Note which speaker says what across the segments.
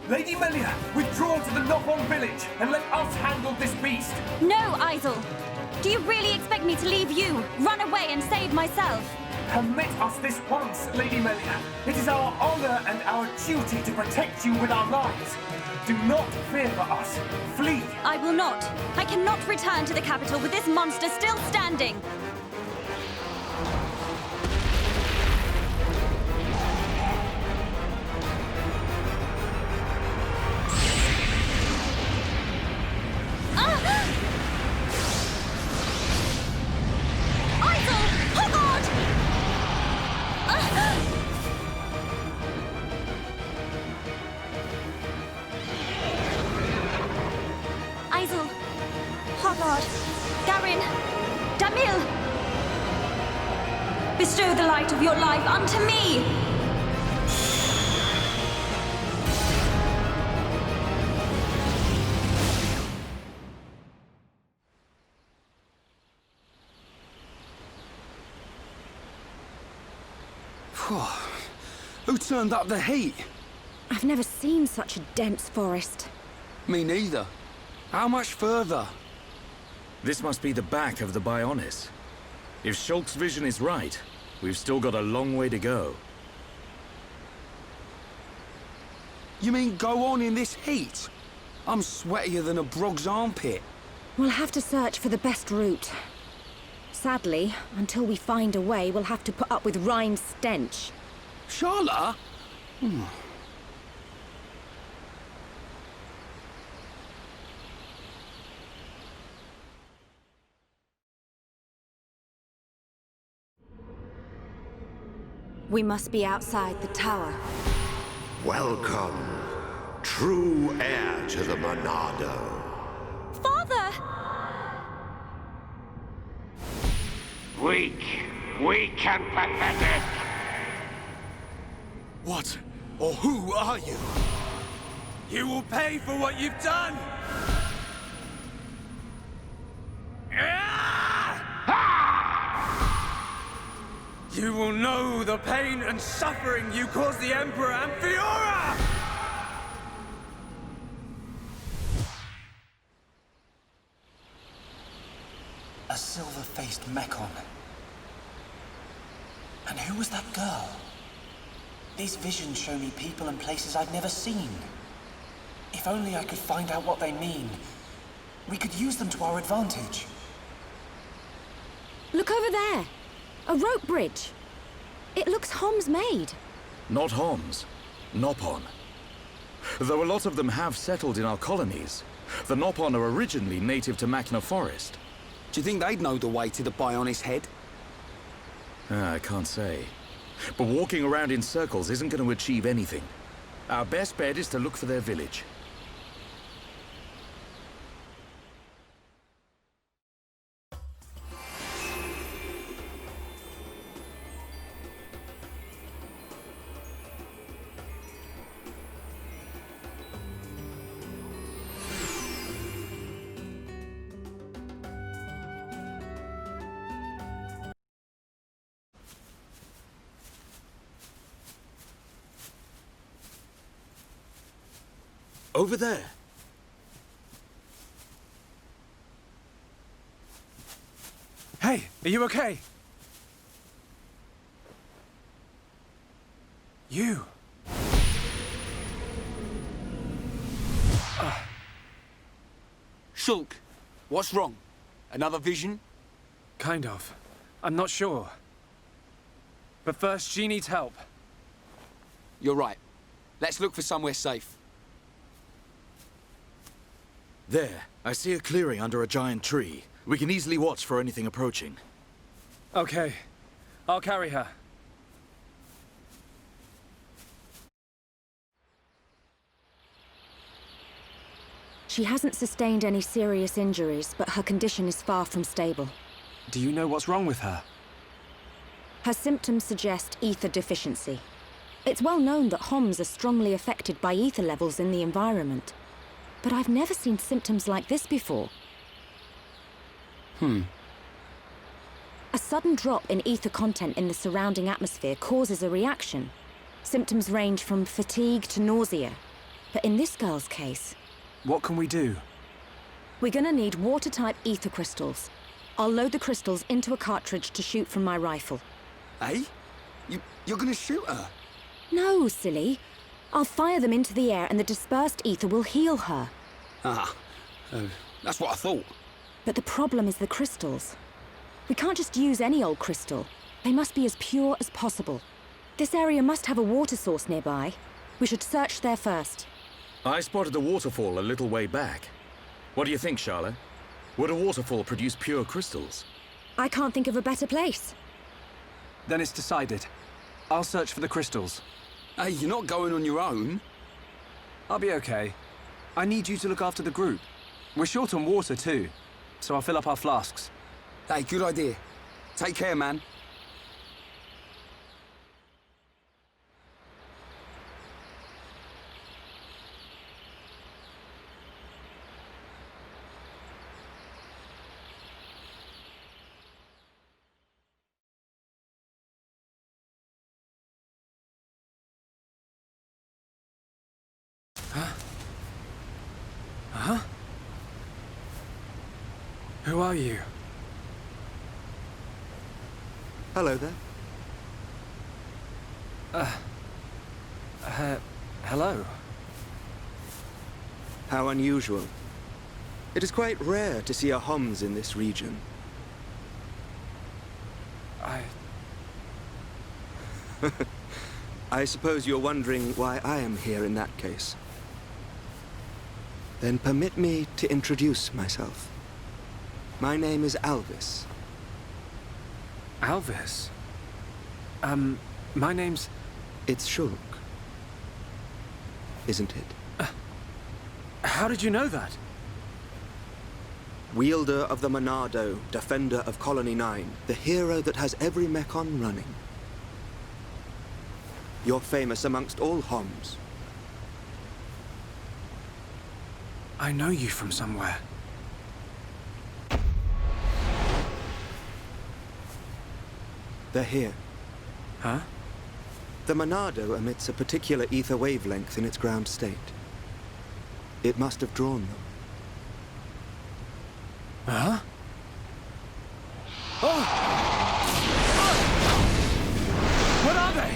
Speaker 1: Lady Melia, withdraw to the Nopon village and let us handle this beast!
Speaker 2: No, Isel! Do you really expect me to leave you, run away and save myself?
Speaker 1: Permit us this once, Lady Melia. It is our honor and our duty to protect you with our lives. Do not fear for us. Flee!
Speaker 2: I will not. I cannot return to the capital with this monster still standing. Bestow the light of your life unto me!
Speaker 3: Who turned up the heat?
Speaker 4: I've never seen such a dense forest.
Speaker 3: Me neither. How much further?
Speaker 5: This must be the back of the Bionis. If Shulk's vision is right, we've still got a long way to go.
Speaker 3: You mean go on in this heat? I'm sweatier than a brog's armpit.
Speaker 4: We'll have to search for the best route. Sadly, until we find a way, we'll have to put up with Rhine's stench.
Speaker 3: Charlotte?
Speaker 4: We must be outside the tower.
Speaker 6: Welcome, true heir to the Monado.
Speaker 2: Father!
Speaker 6: Weak and pathetic.
Speaker 7: What or who are you? You will pay for what you've done! You will know the pain and suffering you caused the Emperor and Fiora!
Speaker 8: A silver-faced Mechon. And who was that girl? These visions show me people and places I've never seen. If only I could find out what they mean. We could use them to our advantage.
Speaker 4: Look over there! A rope bridge. It looks Homs-made.
Speaker 5: Not Homs. Nopon. Though a lot of them have settled in our colonies, the Nopon are originally native to Machna Forest.
Speaker 3: Do you think they'd know the way to the Bionis head?
Speaker 5: I can't say. But walking around in circles isn't going to achieve anything. Our best bet is to look for their village. Over there.
Speaker 7: Hey, are you okay? You.
Speaker 3: Shulk, what's wrong? Another vision?
Speaker 7: Kind of. I'm not sure. But first, she needs help.
Speaker 3: You're right. Let's look for somewhere safe.
Speaker 5: There. I see a clearing under a giant tree. We can easily watch for anything approaching.
Speaker 7: Okay. I'll carry her.
Speaker 4: She hasn't sustained any serious injuries, but her condition is far from stable.
Speaker 7: Do you know what's wrong with her?
Speaker 4: Her symptoms suggest ether deficiency. It's well known that Homs are strongly affected by ether levels in the environment. But I've never seen symptoms like this before. A sudden drop in ether content in the surrounding atmosphere causes a reaction. Symptoms range from fatigue to nausea. But in this girl's case,
Speaker 7: What can we do?
Speaker 4: we're gonna need water-type ether crystals. I'll load the crystals into a cartridge to shoot from my rifle.
Speaker 3: Eh? You're gonna shoot her?
Speaker 4: No, silly. I'll fire them into the air and the dispersed ether will heal her.
Speaker 3: That's what I thought.
Speaker 4: But the problem is the crystals. We can't just use any old crystal. They must be as pure as possible. This area must have a water source nearby. We should search there first.
Speaker 5: I spotted a waterfall a little way back. What do you think, Charlotte? Would a waterfall produce pure crystals?
Speaker 4: I can't think of a better place.
Speaker 7: Then it's decided. I'll search for the crystals.
Speaker 3: Hey, you're not going on your own.
Speaker 7: I'll be okay. I need you to look after the group. We're short on water too, so I'll fill up our flasks.
Speaker 3: Hey, good idea. Take care, man.
Speaker 7: Who are you?
Speaker 9: Hello there.
Speaker 7: Hello.
Speaker 9: How unusual. It is quite rare to see a Homs in this region. I suppose you're wondering why I am here in that case. Then permit me to introduce myself. My name is Alvis.
Speaker 7: Alvis? My name's...
Speaker 9: It's Shulk. Isn't it?
Speaker 7: How did you know that?
Speaker 9: Wielder of the Monado, defender of Colony 9, the hero that has every mechon running. You're famous amongst all Homs.
Speaker 7: I know you from somewhere.
Speaker 9: They're here.
Speaker 7: Huh?
Speaker 9: The Monado emits a particular ether wavelength in its ground state. It must have drawn them.
Speaker 7: Huh? Oh! What are they?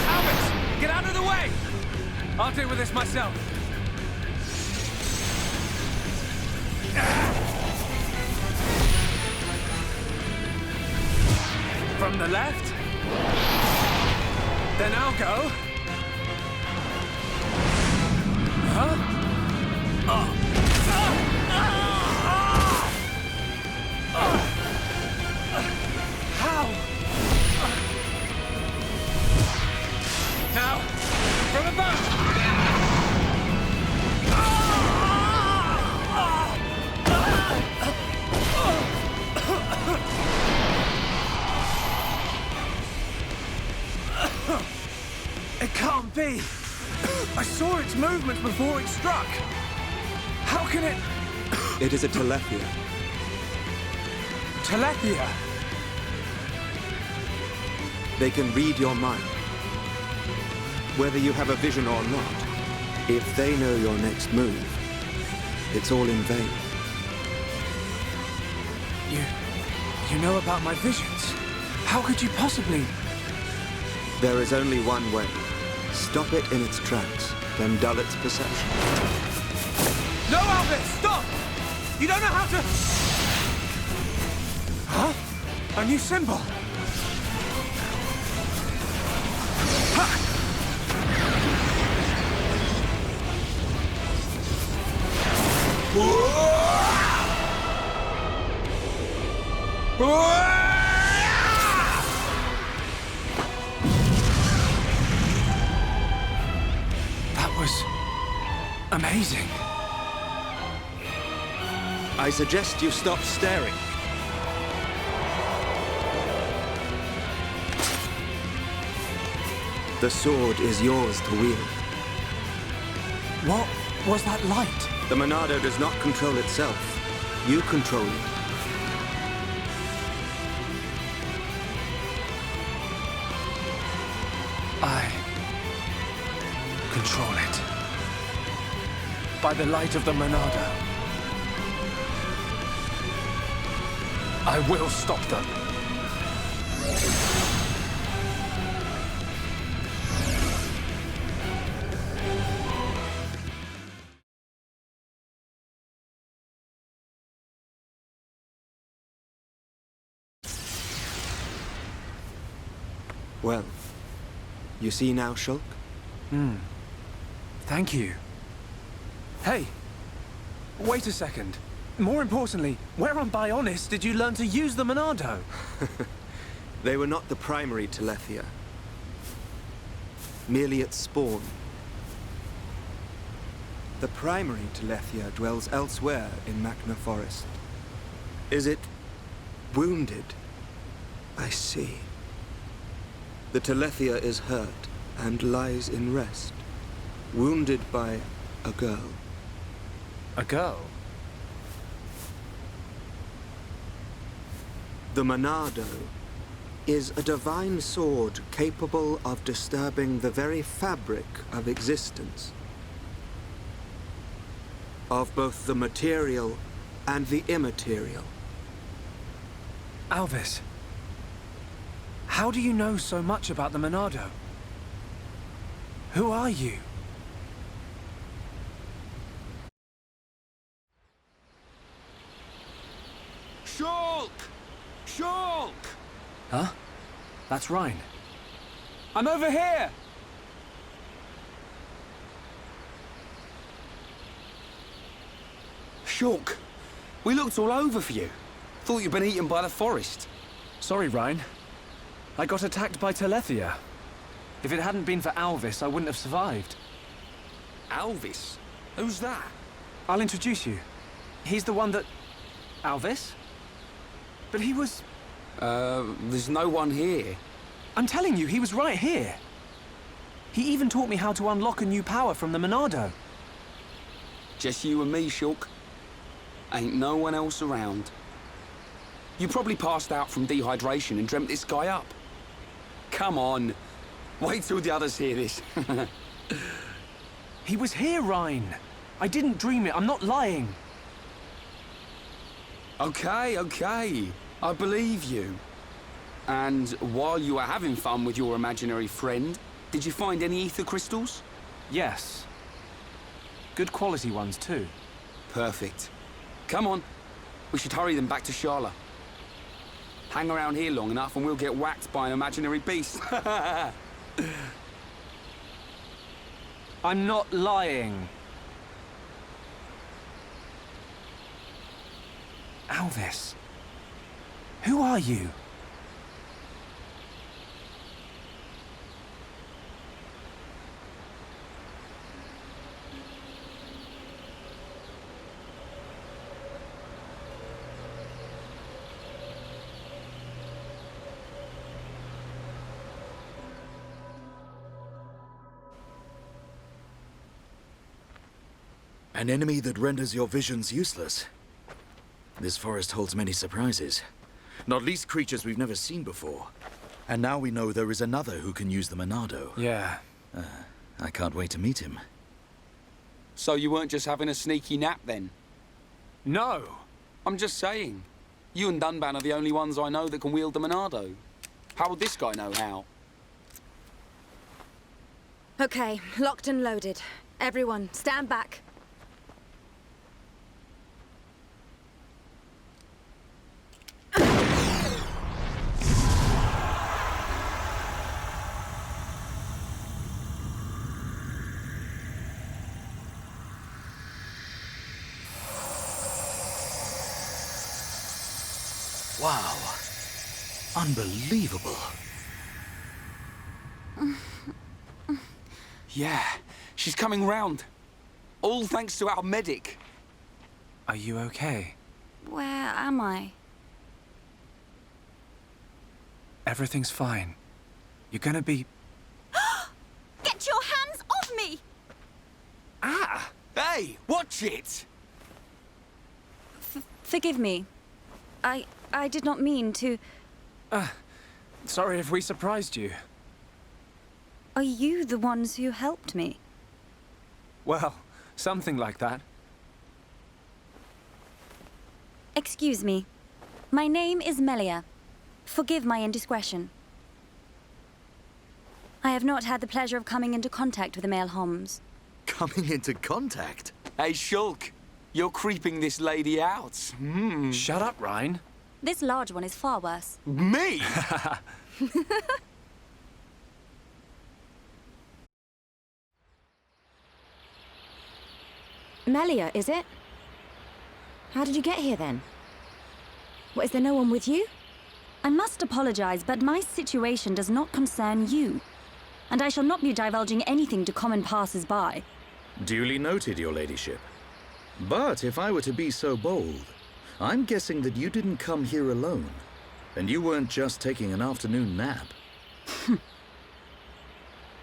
Speaker 7: Albert! Get out of the way! I'll deal with this myself. From the left? Then I'll go. Huh? How? Now, from above! It can't be! I saw its movement before it struck! How can it...
Speaker 9: It is a Telephia.
Speaker 7: Telephia?
Speaker 9: They can read your mind. Whether you have a vision or not, if they know your next move, it's all in vain.
Speaker 7: You know about my visions? How could you possibly...
Speaker 9: There is only one way. Stop it in its tracks, then dull its perception.
Speaker 7: No, Albert! Stop! You don't know how to... Huh? A new symbol? Ha! That was... amazing.
Speaker 9: I suggest you stop staring. The sword is yours to wield.
Speaker 7: What was that light?
Speaker 9: The Monado does not control itself. You control it.
Speaker 7: control it. By the light of the Monado, I will stop them.
Speaker 9: Well, you see now, Shulk?
Speaker 7: Thank you. Hey, wait a second. More importantly, where on Bionis did you learn to use the Monado?
Speaker 9: They were not the primary Telethia. Merely its spawn. The primary Telethia dwells elsewhere in Machna Forest. Is it wounded? I see. The Telethia is hurt and lies in rest, wounded by a girl.
Speaker 7: A girl?
Speaker 9: The Monado is a divine sword capable of disturbing the very fabric of existence. Of both the material and the immaterial.
Speaker 7: Alvis, how do you know so much about the Monado? Who are you?
Speaker 3: Shulk! Shulk!
Speaker 7: Huh? That's Rhine. I'm over here!
Speaker 3: Shulk, we looked all over for you. Thought you'd been eaten by the forest.
Speaker 7: Sorry, Rhine. I got attacked by Telethia. If it hadn't been for Alvis, I wouldn't have survived.
Speaker 3: Alvis? Who's that?
Speaker 7: I'll introduce you. He's the one that... Alvis? But he was...
Speaker 3: There's no one here.
Speaker 7: I'm telling you, he was right here. He even taught me how to unlock a new power from the Monado.
Speaker 3: Just you and me, Shulk. Ain't no one else around. You probably passed out from dehydration and dreamt this guy up. Come on. Wait till the others hear this.
Speaker 7: He was here, Rhine. I didn't dream it. I'm not lying.
Speaker 3: Okay, okay. I believe you. And while you were having fun with your imaginary friend, did you find any ether crystals?
Speaker 7: Yes. Good quality ones, too.
Speaker 3: Perfect. Come on. We should hurry them back to Shala. Hang around here long enough and we'll get whacked by an imaginary beast.
Speaker 7: I'm not lying. Alvis, who are you?
Speaker 5: An enemy that renders your visions useless. This forest holds many surprises. Not least creatures we've never seen before. And now we know there is another who can use the Monado.
Speaker 7: Yeah.
Speaker 5: I can't wait to meet him.
Speaker 3: So you weren't just having a sneaky nap then?
Speaker 7: No!
Speaker 3: I'm just saying. You and Dunban are the only ones I know that can wield the Monado. How would this guy know how?
Speaker 4: Okay, locked and loaded. Everyone, stand back.
Speaker 5: Wow. Unbelievable.
Speaker 3: Yeah, she's coming round. All thanks to our medic.
Speaker 7: Are you okay?
Speaker 2: Where am I?
Speaker 7: Everything's fine. You're gonna be...
Speaker 2: Get your hands off me!
Speaker 3: Ah! Hey, watch it!
Speaker 4: Forgive me. I did not mean to...
Speaker 7: Sorry if we surprised you.
Speaker 4: Are you the ones who helped me?
Speaker 7: Well, something like that.
Speaker 2: Excuse me. My name is Melia. Forgive my indiscretion. I have not had the pleasure of coming into contact with the male Homs.
Speaker 5: Coming into contact?
Speaker 3: Hey, Shulk, you're creeping this lady out.
Speaker 7: Shut up, Ryan.
Speaker 2: This large one is far worse.
Speaker 3: Me?
Speaker 4: Melia, is it? How did you get here then? What, is there no one with you?
Speaker 2: I must apologize, but my situation does not concern you. And I shall not be divulging anything to common passers-by.
Speaker 5: Duly noted, your ladyship. But if I were to be so bold, I'm guessing that you didn't come here alone. And you weren't just taking an afternoon nap.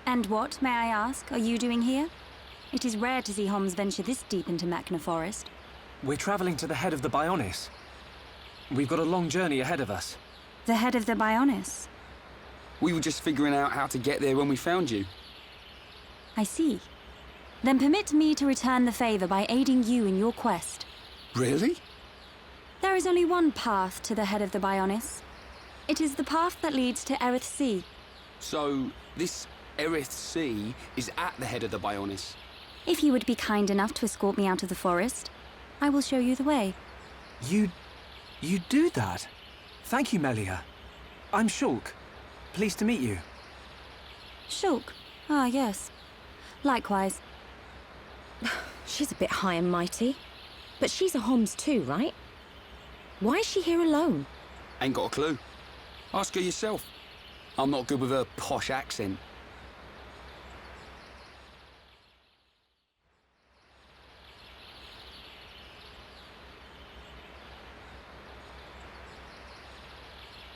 Speaker 2: And what, may I ask, are you doing here? It is rare to see Homs venture this deep into Machna Forest.
Speaker 7: We're traveling to the head of the Bionis. We've got a long journey ahead of us.
Speaker 2: The head of the Bionis?
Speaker 3: We were just figuring out how to get there when we found you.
Speaker 2: I see. Then permit me to return the favor by aiding you in your quest.
Speaker 3: Really?
Speaker 2: There is only one path to the head of the Bionis. It is the path that leads to Erith Sea.
Speaker 3: So, this Erith Sea is at the head of the Bionis.
Speaker 2: If you would be kind enough to escort me out of the forest, I will show you the way.
Speaker 7: You do that? Thank you, Melia. I'm Shulk. Pleased to meet you.
Speaker 2: Shulk? Ah, yes. Likewise.
Speaker 4: She's a bit high and mighty. But she's a Homs too, right? Why is she here alone?
Speaker 3: Ain't got a clue. Ask her yourself. I'm not good with her posh accent.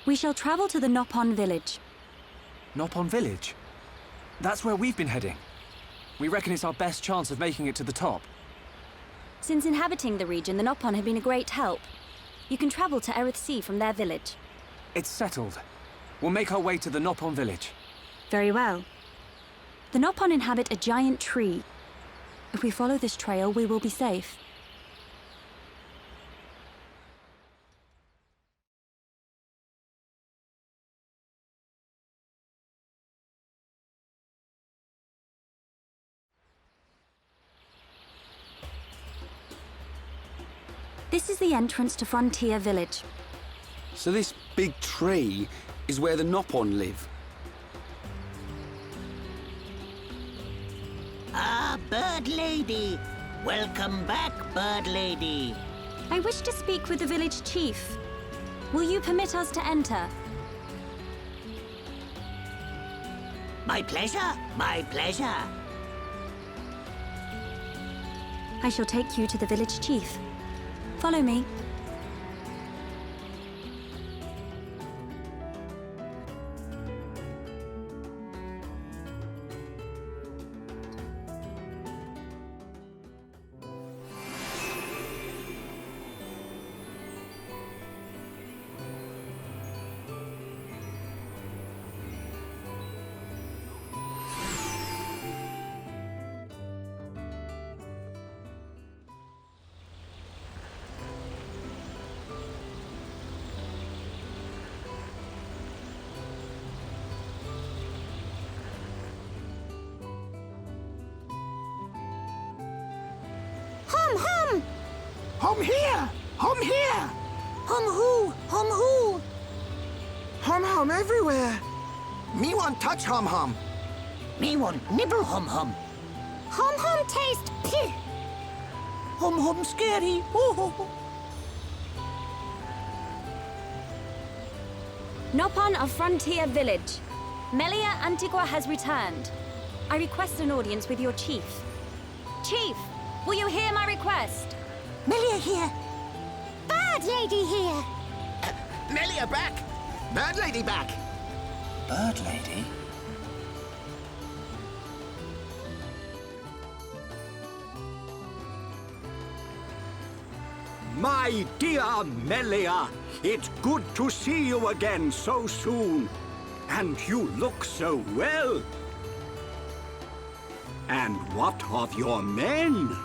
Speaker 2: We shall travel to the Nopon village.
Speaker 7: Nopon village? That's where we've been heading. We reckon it's our best chance of making it to the top.
Speaker 2: Since inhabiting the region, the Nopon have been a great help. You can travel to Erith Sea from their village.
Speaker 7: It's settled. We'll make our way to the Nopon village.
Speaker 2: Very well. The Nopon inhabit a giant tree. If we follow this trail, we will be safe. This is the entrance to Frontier Village.
Speaker 3: So this big tree is where the Nopon live.
Speaker 10: Ah, Bird Lady! Welcome back, Bird Lady!
Speaker 2: I wish to speak with the village chief. Will you permit us to enter?
Speaker 10: My pleasure, my pleasure.
Speaker 2: I shall take you to the village chief. Follow me.
Speaker 8: Hom here! Hom here!
Speaker 10: Hom who? Hom who?
Speaker 8: Hom everywhere! Me want touch Hom.
Speaker 10: Me want nibble Hom.
Speaker 2: Hom taste pih!
Speaker 10: Hom scary. Oh.
Speaker 2: Nopon of Frontier Village. Melia Antigua has returned. I request an audience with your chief. Chief, will you hear my request?
Speaker 10: Melia here.
Speaker 2: Bird Lady here.
Speaker 8: Melia back! Bird Lady back! Bird Lady?
Speaker 11: My dear Melia, it's good to see you again so soon. And you look so well. And what of your men?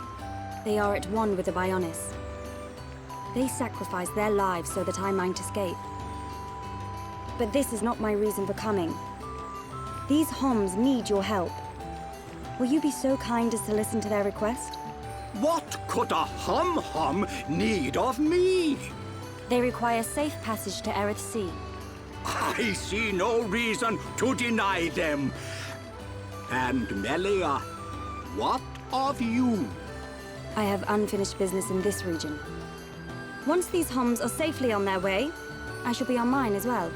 Speaker 4: They are at one with the Bionis. They sacrificed their lives so that I might escape. But this is not my reason for coming. These Homs need your help. Will you be so kind as to listen to their request?
Speaker 11: What could a Hom need of me?
Speaker 4: They require safe passage to Erith Sea.
Speaker 11: I see no reason to deny them. And Melia, what of you?
Speaker 4: I have unfinished business in this region. Once these Homs are safely on their way, I shall be on mine as well.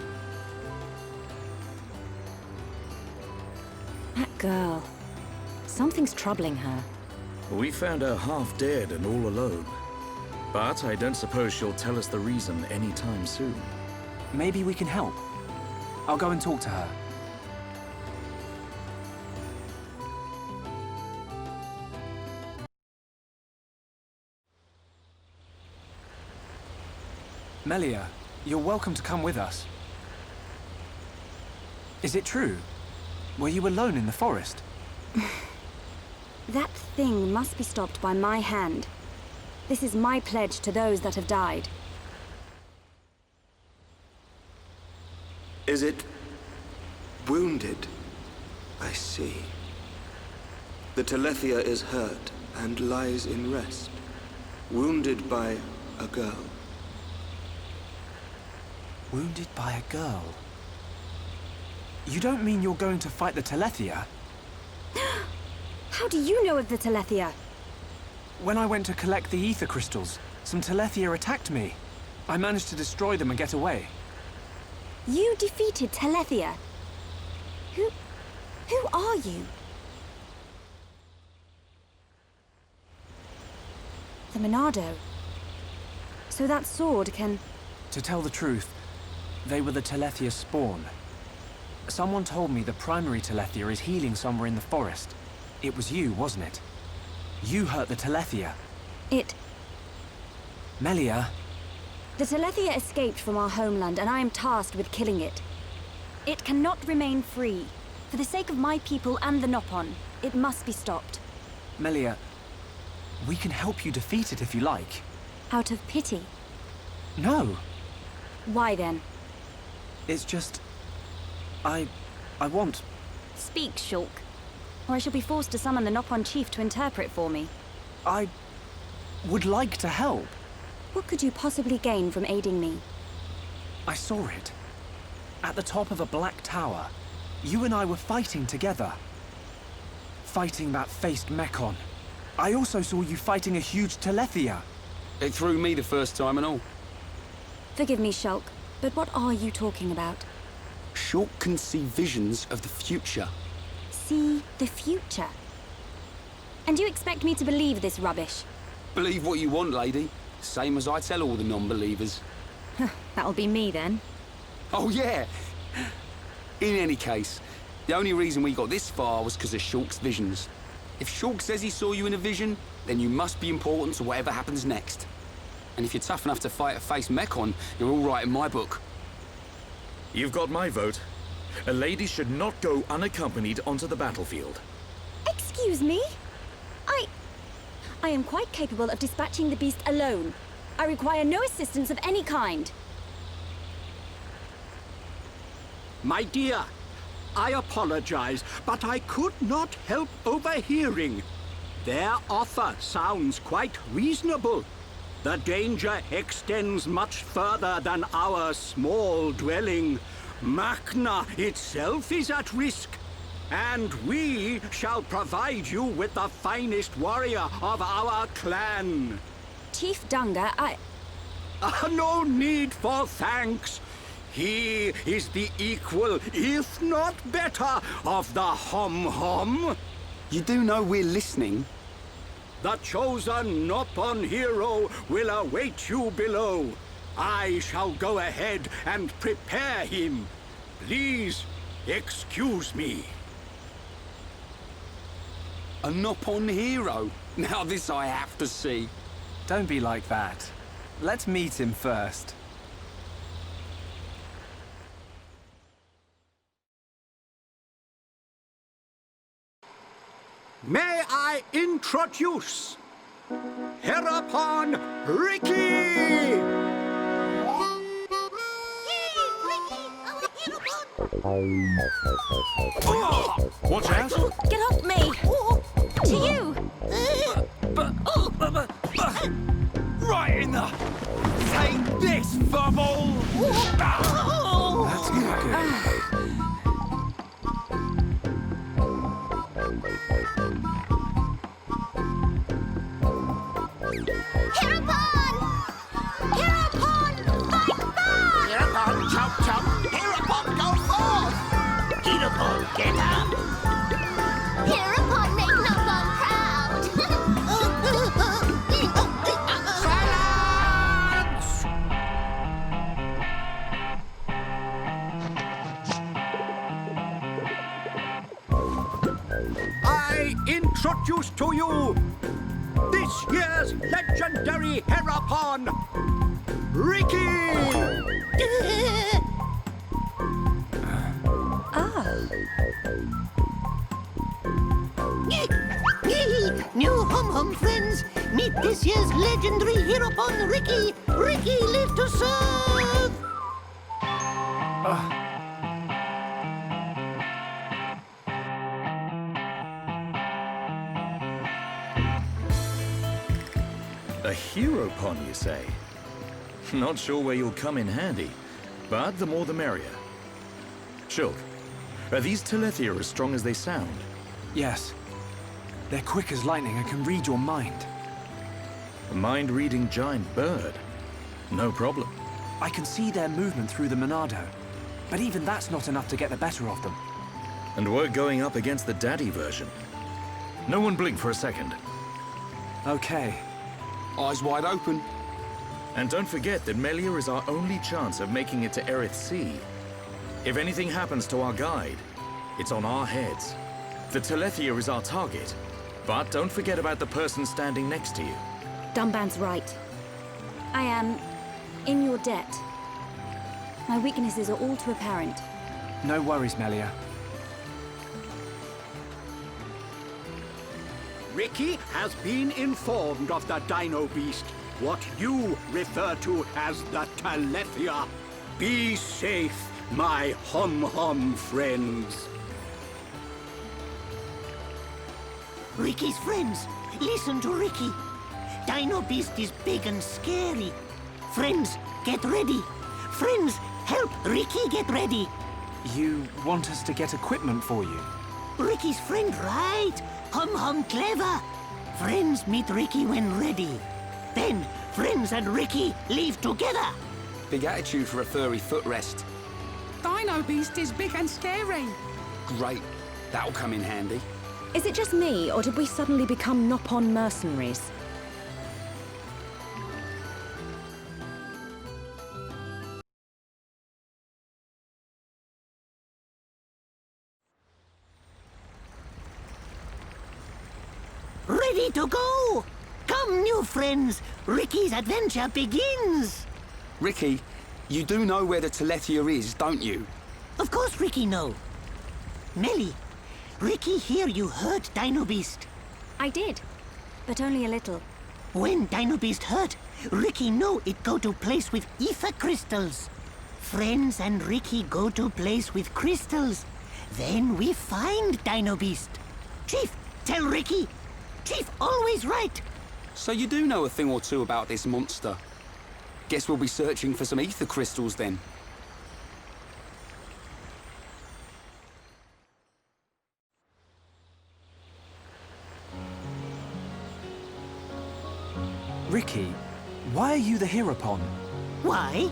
Speaker 4: That girl. Something's troubling her.
Speaker 5: We found her half dead and all alone. But I don't suppose she'll tell us the reason anytime soon.
Speaker 7: Maybe we can help. I'll go and talk to her. Melia, you're welcome to come with us. Is it true? Were you alone in the forest?
Speaker 4: That thing must be stopped by my hand. This is my pledge to those that have died.
Speaker 9: Is it wounded? I see. The Telethia is hurt and lies in rest, wounded by a girl.
Speaker 7: Wounded by a girl? You don't mean you're going to fight the Telethia?
Speaker 4: How do you know of the Telethia?
Speaker 7: When I went to collect the ether crystals, some Telethia attacked me. I managed to destroy them and get away.
Speaker 4: You defeated Telethia? Who are you? The Monado. So that sword can...
Speaker 7: To tell the truth, they were the Telethia spawn. Someone told me the primary Telethia is healing somewhere in the forest. It was you, wasn't it? You hurt the Telethia. Melia.
Speaker 4: The Telethia escaped from our homeland, and I am tasked with killing it. It cannot remain free. For the sake of my people and the Nopon, it must be stopped.
Speaker 7: Melia, we can help you defeat it if you like.
Speaker 4: Out of pity?
Speaker 7: No.
Speaker 4: Why then?
Speaker 7: It's just... I want...
Speaker 4: Speak, Shulk, or I shall be forced to summon the Nopon chief to interpret for me.
Speaker 7: I would like to help.
Speaker 4: What could you possibly gain from aiding me?
Speaker 7: I saw it. At the top of a black tower. You and I were fighting together. Fighting that faced Mekon. I also saw you fighting a huge Telethia.
Speaker 3: It threw me the first time and all.
Speaker 4: Forgive me, Shulk, but what are you talking about?
Speaker 3: Shulk can see visions of the future.
Speaker 4: See the future? And you expect me to believe this rubbish?
Speaker 3: Believe what you want, lady. Same as I tell all the non-believers.
Speaker 4: That'll be me, then.
Speaker 3: Oh, yeah! In any case, the only reason we got this far was because of Shulk's visions. If Shulk says he saw you in a vision, then you must be important to whatever happens next. And if you're tough enough to fight a face Mekon, you're all right in my book.
Speaker 5: You've got my vote. A lady should not go unaccompanied onto the battlefield.
Speaker 4: Excuse me? I am quite capable of dispatching the beast alone. I require no assistance of any kind.
Speaker 11: My dear, I apologize, but I could not help overhearing. Their offer sounds quite reasonable. The danger extends much further than our small dwelling. Makna itself is at risk. And we shall provide you with the finest warrior of our clan.
Speaker 4: Chief Dunga,
Speaker 11: No need for thanks. He is the equal, if not better, of the Hom.
Speaker 3: You do know we're listening.
Speaker 11: The chosen Nopon hero will await you below. I shall go ahead and prepare him. Please, excuse me.
Speaker 3: A Nopon hero? Now this I have to see.
Speaker 7: Don't be like that. Let's meet him first.
Speaker 11: may I introduce Hereupon Ricky!
Speaker 5: Watch out!
Speaker 2: Get off me! To you!
Speaker 1: Right in the... Take this, bubble!
Speaker 7: That's not good.
Speaker 2: Hereupon! Hereupon! Fight back!
Speaker 6: Hereupon, chomp chomp. Hereupon, go forth. Hereupon, get up.
Speaker 2: Hereupon, make Nobon proud!
Speaker 6: Silence!
Speaker 11: I introduce to you this year's legendary Hereupon, Ricky!
Speaker 10: New hum-hum friends, meet this year's legendary Hereupon Ricky. Ricky live to serve!
Speaker 5: A hero pon, you say? Not sure where you'll come in handy, but the more the merrier. Shulk, are these Telethia as strong as they sound?
Speaker 7: Yes. They're quick as lightning and can read your mind.
Speaker 5: A mind-reading giant bird? No problem.
Speaker 7: I can see their movement through the Monado, but even that's not enough to get the better of them.
Speaker 5: And we're going up against the daddy version. No one blink for a second.
Speaker 7: Okay.
Speaker 3: Eyes wide open.
Speaker 5: And don't forget that Melia is our only chance of making it to Erith Sea. If anything happens to our guide, it's on our heads. The Telethia is our target, but don't forget about the person standing next to you.
Speaker 4: Dunban's right. I am in your debt. My weaknesses are all too apparent.
Speaker 7: No worries, Melia.
Speaker 11: Ricky has been informed of the Dino Beast, what you refer to as the Telethia. Be safe, my hum-hum friends.
Speaker 10: Ricky's friends, listen to Ricky. Dino Beast is big and scary. Friends, get ready. Friends, help Ricky get ready.
Speaker 7: You want us to get equipment for you?
Speaker 10: Ricky's friend, right? Hum clever. Friends meet Ricky when ready. Then, friends and Ricky leave together.
Speaker 3: Big attitude for a furry footrest.
Speaker 12: Dino Beast is big and scary.
Speaker 3: Great. That'll come in handy.
Speaker 4: Is it just me, or did we suddenly become Nopon mercenaries?
Speaker 10: Ready to go! Come, new friends. Ricky's adventure begins.
Speaker 3: Ricky, you do know where the Telethia is, don't you?
Speaker 10: Of course Ricky know. Melly, Ricky hear you hurt Dino Beast.
Speaker 4: I did, but only a little.
Speaker 10: When Dino Beast hurt, Ricky know it go to place with ether crystals. Friends and Ricky go to place with crystals. Then we find Dino Beast. Chief, tell Ricky. Chief always right.
Speaker 3: So you do know a thing or two about this monster. Guess we'll be searching for some ether crystals then.
Speaker 7: Ricky, why are you the Hereupon?
Speaker 10: Why?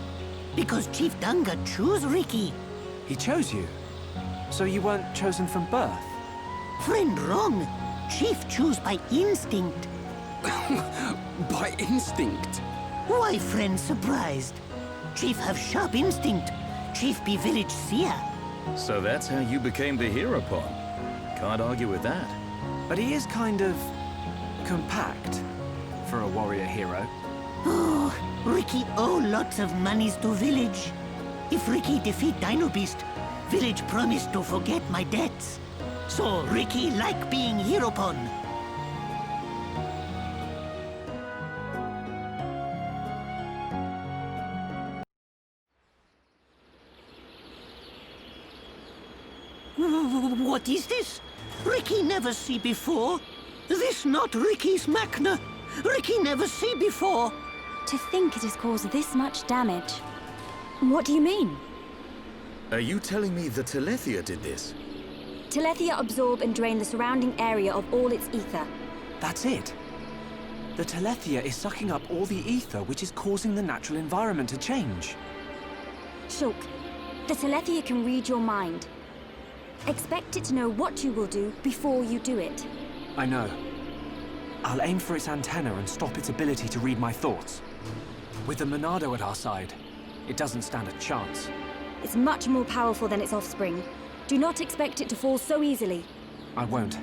Speaker 10: Because Chief Dunga choose Ricky.
Speaker 7: He chose you. So you weren't chosen from birth?
Speaker 10: Friend wrong. Chief choose by instinct.
Speaker 3: By instinct?
Speaker 10: Why friend surprised? Chief have sharp instinct. Chief be village seer.
Speaker 5: So that's how you became the Hereupon. Can't argue with that.
Speaker 7: But he is kind of compact for a warrior hero.
Speaker 10: Oh, Ricky owe lots of monies to village. If Ricky defeat Dino Beast, village promise to forget my debts. So Ricky like being hereupon. What is this? Ricky never see before. This not Ricky's Machna. Ricky never see before.
Speaker 4: To think it has caused this much damage. What do you mean?
Speaker 5: Are you telling me the Telethia did this?
Speaker 4: Telethia absorb and drain the surrounding area of all its ether.
Speaker 7: That's it. The Telethia is sucking up all the ether, which is causing the natural environment to change.
Speaker 4: Shulk, the Telethia can read your mind. Expect it to know what you will do before you do it.
Speaker 7: I know. I'll aim for its antenna and stop its ability to read my thoughts. With the Monado at our side, it doesn't stand a chance.
Speaker 4: It's much more powerful than its offspring. Do not expect it to fall so easily.
Speaker 7: I won't.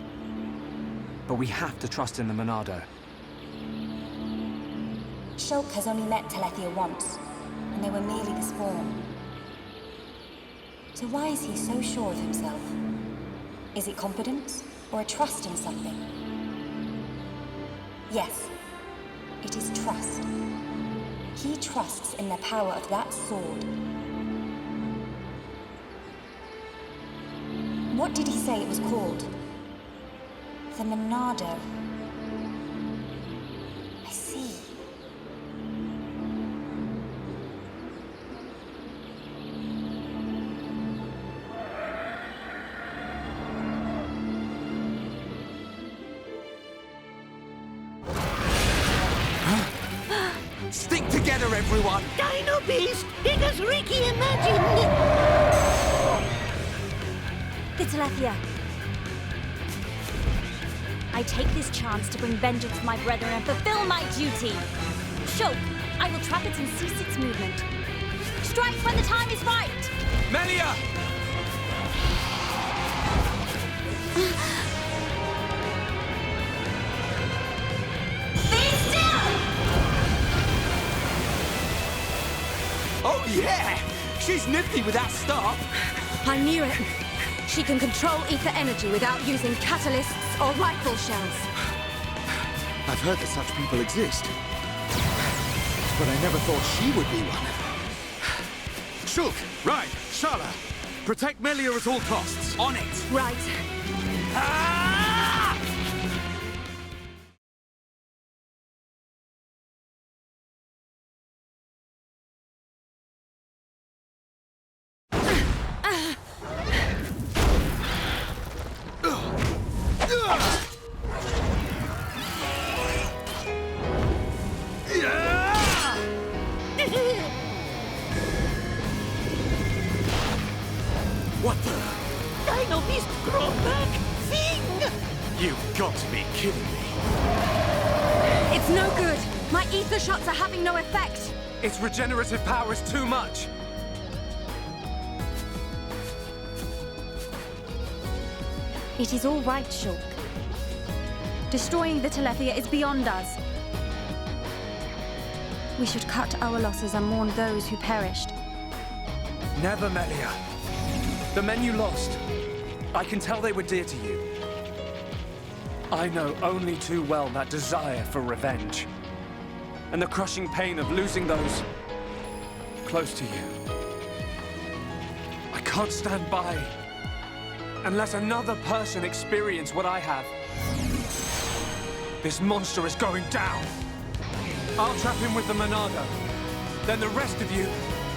Speaker 7: But we have to trust in the Monado.
Speaker 4: Shulk has only met Telethia once, and they were merely the spawn. So why is he so sure of himself? Is it confidence or a trust in something? Yes, it is trust. He trusts in the power of that sword. What did he say it was called? The Monado. I see.
Speaker 3: Stick together, everyone!
Speaker 10: Dino Beast, it as Ricky imagined.
Speaker 4: The Telethia. I take this chance to bring vengeance to my brethren and fulfill my duty. Shulk, I will trap it and cease its movement. Strike when the time is right!
Speaker 3: Melia! Oh, yeah! She's nifty with that staff!
Speaker 4: I knew it. She can control ether energy without using catalysts or rifle shells.
Speaker 5: I've heard that such people exist. But I never thought she would be one. Shulk, right, Shala. Protect Melia at all costs.
Speaker 3: On it!
Speaker 4: Right.
Speaker 5: What the?
Speaker 10: Dino Beast grow back thing!
Speaker 5: You've got to be kidding me.
Speaker 4: It's no good. My ether shots are having no effect.
Speaker 1: Its regenerative power is too much.
Speaker 4: It is all right, Shulk. Destroying the Telethia is beyond us. We should cut our losses and mourn those who perished.
Speaker 1: Never, Melia. The men you lost, I can tell they were dear to you. I know only too well that desire for revenge. And the crushing pain of losing those close to you. I can't stand by and let another person experience what I have. This monster is going down. I'll trap him with the Monado. Then the rest of you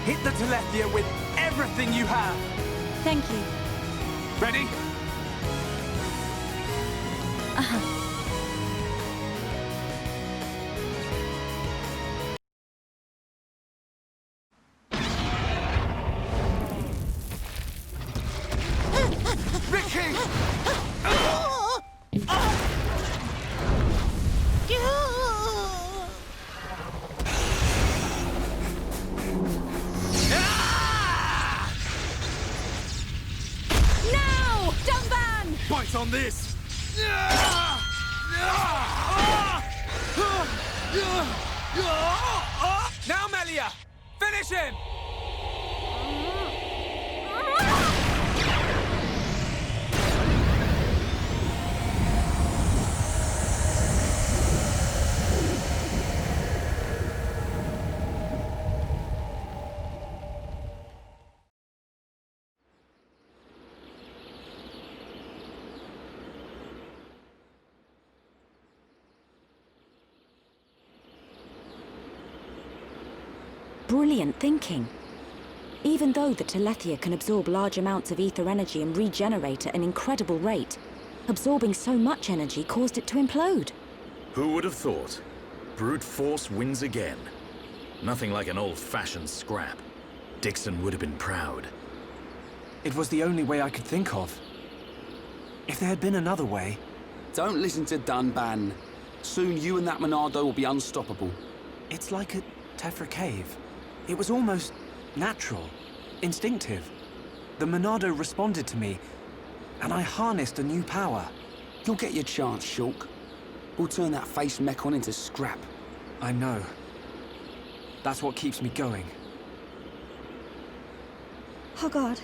Speaker 1: hit the Telethia with everything you have.
Speaker 4: Thank you.
Speaker 1: Ready?
Speaker 3: Ricky!
Speaker 4: Now! Dumban!
Speaker 5: Bite on this!
Speaker 1: Now, Melia! Finish him!
Speaker 4: brilliant thinking. Even though the Telethia can absorb large amounts of ether energy and regenerate at an incredible rate, absorbing so much energy caused it to implode.
Speaker 5: Who would have thought? Brute force wins again. Nothing like an old-fashioned scrap. Dixon would have been proud.
Speaker 7: It was the only way I could think of. If there had been another way...
Speaker 3: Don't listen to Dunban. Soon you and that Monado will be unstoppable.
Speaker 7: It's like a Tephra cave. It was almost natural, instinctive. The Monado responded to me, and I harnessed a new power.
Speaker 3: You'll get your chance, Shulk. We'll turn that face Mekon into scrap.
Speaker 7: I know. That's what keeps me going.
Speaker 4: Hogard,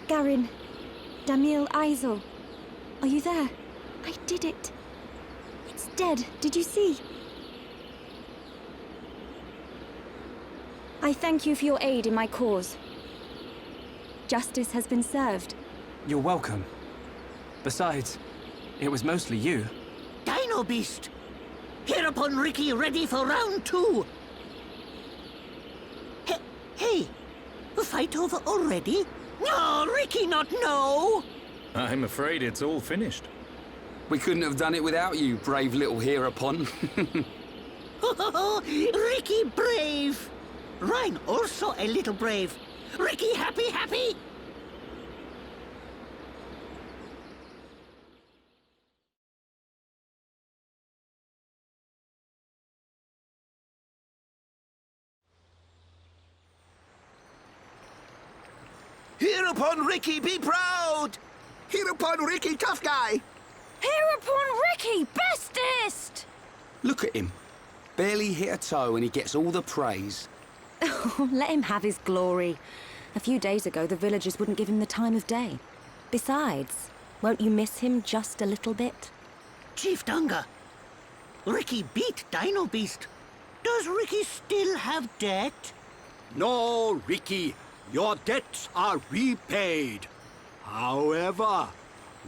Speaker 4: Garin, Damil Aizel, are you there? I did it. It's dead, did you see? I thank you for your aid in my cause. Justice has been served.
Speaker 7: You're welcome. Besides, it was mostly you.
Speaker 10: Dino Beast! Hereupon Ricky ready for round 2. Hey, fight over already? No, Ricky not no!
Speaker 5: I'm afraid it's all finished.
Speaker 3: We couldn't have done it without you, brave little Hereupon.
Speaker 10: Ricky brave! Ryan also a little brave. Ricky happy?
Speaker 6: Hereupon Ricky, be proud! Hereupon Ricky, tough guy!
Speaker 2: Hereupon Ricky, bestest!
Speaker 3: Look at him. Barely hit a toe and he gets all the praise.
Speaker 4: Let him have his glory. A few days ago, the villagers wouldn't give him the time of day. Besides, won't you miss him just a little bit?
Speaker 10: Chief Dunga, Ricky beat Dino Beast. Does Ricky still have debt?
Speaker 11: No, Ricky. Your debts are repaid. However,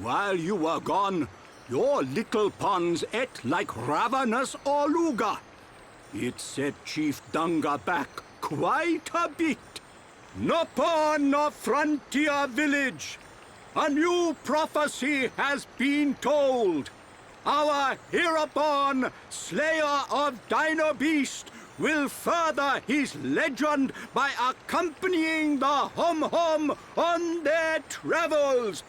Speaker 11: while you were gone, your little pons ate like ravenous Oluga. It set Chief Dunga back quite a bit. Upon a frontier village, a new prophecy has been told. Our Hereupon, slayer of Dino Beast, will further his legend by accompanying the Hom-Hom on their travels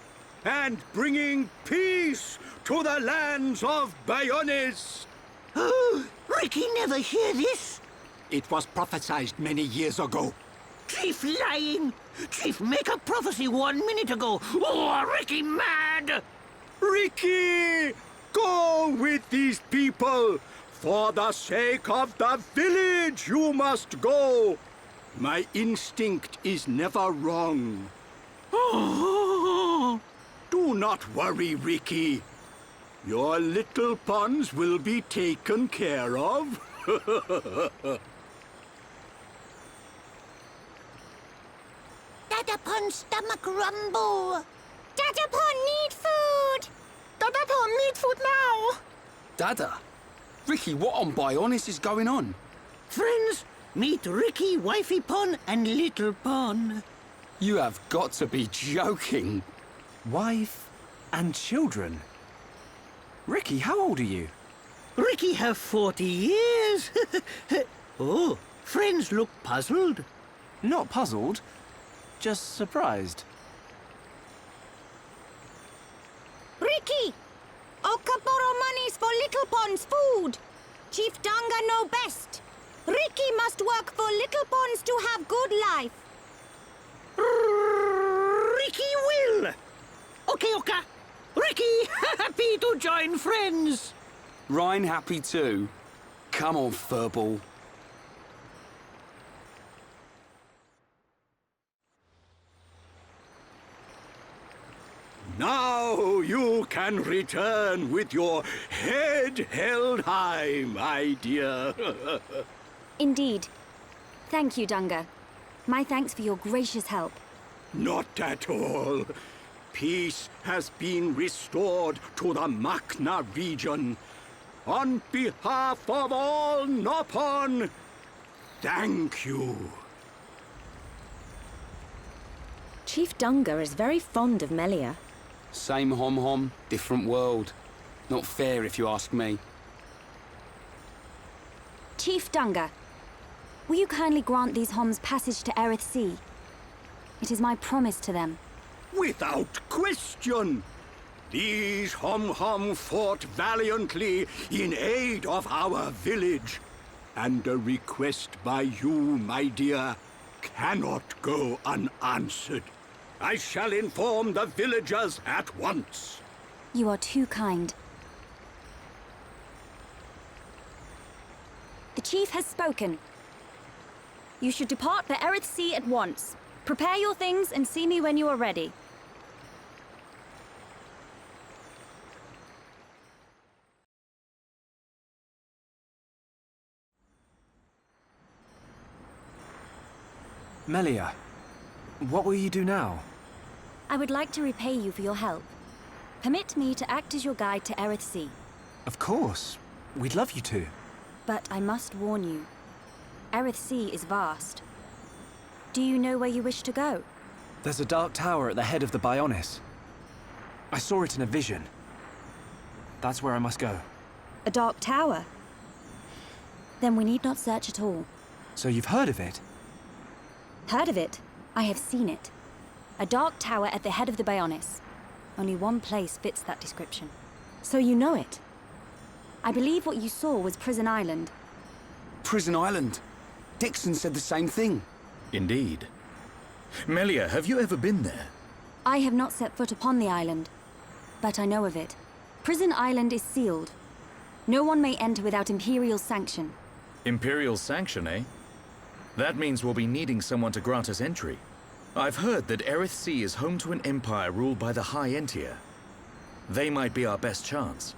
Speaker 11: and bringing peace to the lands of Bionis.
Speaker 10: Oh, Ricky never hear this.
Speaker 11: It was prophesied many years ago.
Speaker 10: Chief lying. Chief make a prophecy 1 minute ago. Oh, Ricky mad.
Speaker 11: Ricky, go with these people. For the sake of the village, you must go. My instinct is never wrong. Oh, do not worry, Ricky. Your little pons will be taken care of.
Speaker 10: Dadapon stomach rumble.
Speaker 2: Dadapon need food!
Speaker 12: Dadapon need food now!
Speaker 3: Dada? Ricky, what on Bionis is going on?
Speaker 10: Friends, meet Ricky, Wifey Pon, and Little Pon.
Speaker 3: You have got to be joking.
Speaker 7: Wife and children? Ricky, how old are you?
Speaker 10: Ricky have 40 years. Oh, friends look puzzled.
Speaker 7: Not puzzled, just surprised.
Speaker 2: Ricky! Oka borrow monies for Little Pond's food. Chief Danga know best. Ricky must work for Little Ponds to have good life.
Speaker 10: Ricky will. Okay, Oka. Ricky, happy to join friends.
Speaker 3: Ryan happy too. Come on, Furball.
Speaker 11: Now you can return with your head held high, my dear.
Speaker 4: Indeed. Thank you, Dunga. My thanks for your gracious help.
Speaker 11: Not at all. Peace has been restored to the Makna region. On behalf of all Nopon, thank you.
Speaker 4: Chief Dunga is very fond of Melia.
Speaker 3: Same hom-hom, different world. Not fair if you ask me.
Speaker 4: Chief Dunga, will you kindly grant these Homs passage to Erith Sea? It is my promise to them.
Speaker 11: Without question! These hom-hom fought valiantly in aid of our village. And a request by you, my dear, cannot go unanswered. I shall inform the villagers at once.
Speaker 4: You are too kind. The chief has spoken. You should depart for Erith Sea at once. Prepare your things and see me when you are ready.
Speaker 7: Melia, what will you do now?
Speaker 4: I would like to repay you for your help. Permit me to act as your guide to Erith Sea.
Speaker 7: Of course. We'd love you to.
Speaker 4: But I must warn you. Erith Sea is vast. Do you know where you wish to go?
Speaker 7: There's a dark tower at the head of the Bionis. I saw it in a vision. That's where I must go.
Speaker 4: A dark tower? Then we need not search at all.
Speaker 7: So you've heard of it?
Speaker 4: Heard of it? I have seen it. A dark tower at the head of the Bionis. Only one place fits that description. So you know it? I believe what you saw was Prison Island.
Speaker 3: Prison Island? Dixon said the same thing.
Speaker 5: Indeed. Melia, have you ever been there?
Speaker 4: I have not set foot upon the island, but I know of it. Prison Island is sealed. No one may enter without Imperial sanction.
Speaker 5: Imperial sanction, eh? That means we'll be needing someone to grant us entry. I've heard that Erith Sea is home to an empire ruled by the High Entier. They might be our best chance.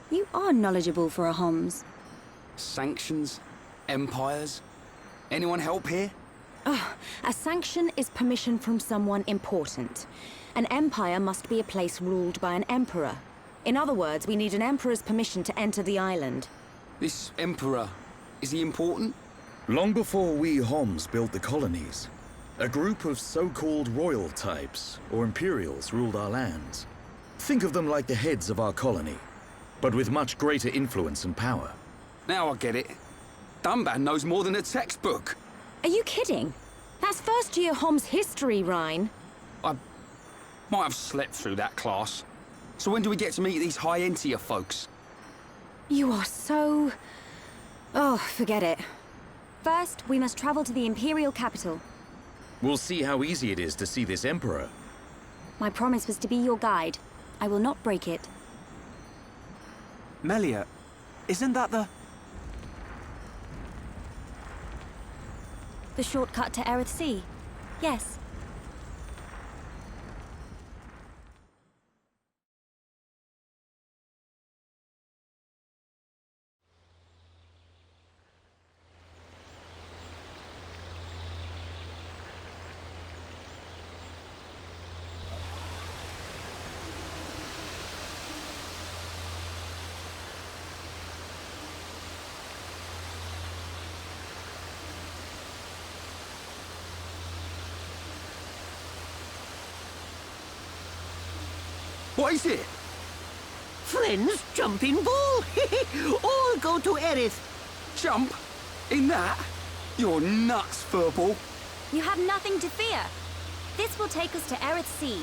Speaker 4: You are knowledgeable for a Homs.
Speaker 3: Sanctions? Empires? Anyone help here?
Speaker 4: A sanction is permission from someone important. An empire must be a place ruled by an emperor. In other words, we need an emperor's permission to enter the island.
Speaker 3: This emperor, is he important?
Speaker 5: Long before we Homs built the colonies, a group of so-called royal types, or imperials, ruled our lands. Think of them like the heads of our colony, but with much greater influence and power.
Speaker 3: Now I get it. Dunban knows more than a textbook.
Speaker 2: Are you kidding? That's first year Homs history, Rhine.
Speaker 3: I might have slept through that class. So when do we get to meet these High Entier folks?
Speaker 2: You are so... Oh, forget it.
Speaker 4: First, we must travel to the Imperial capital.
Speaker 5: We'll see how easy it is to see this emperor.
Speaker 4: My promise was to be your guide. I will not break it.
Speaker 7: Melia, isn't that the...
Speaker 4: The shortcut to Erith Sea? Yes.
Speaker 3: What is it?
Speaker 10: Friends, jumping ball. All go to Erith.
Speaker 3: Jump? In that? You're nuts, Furball.
Speaker 4: You have nothing to fear. This will take us to Erith Sea.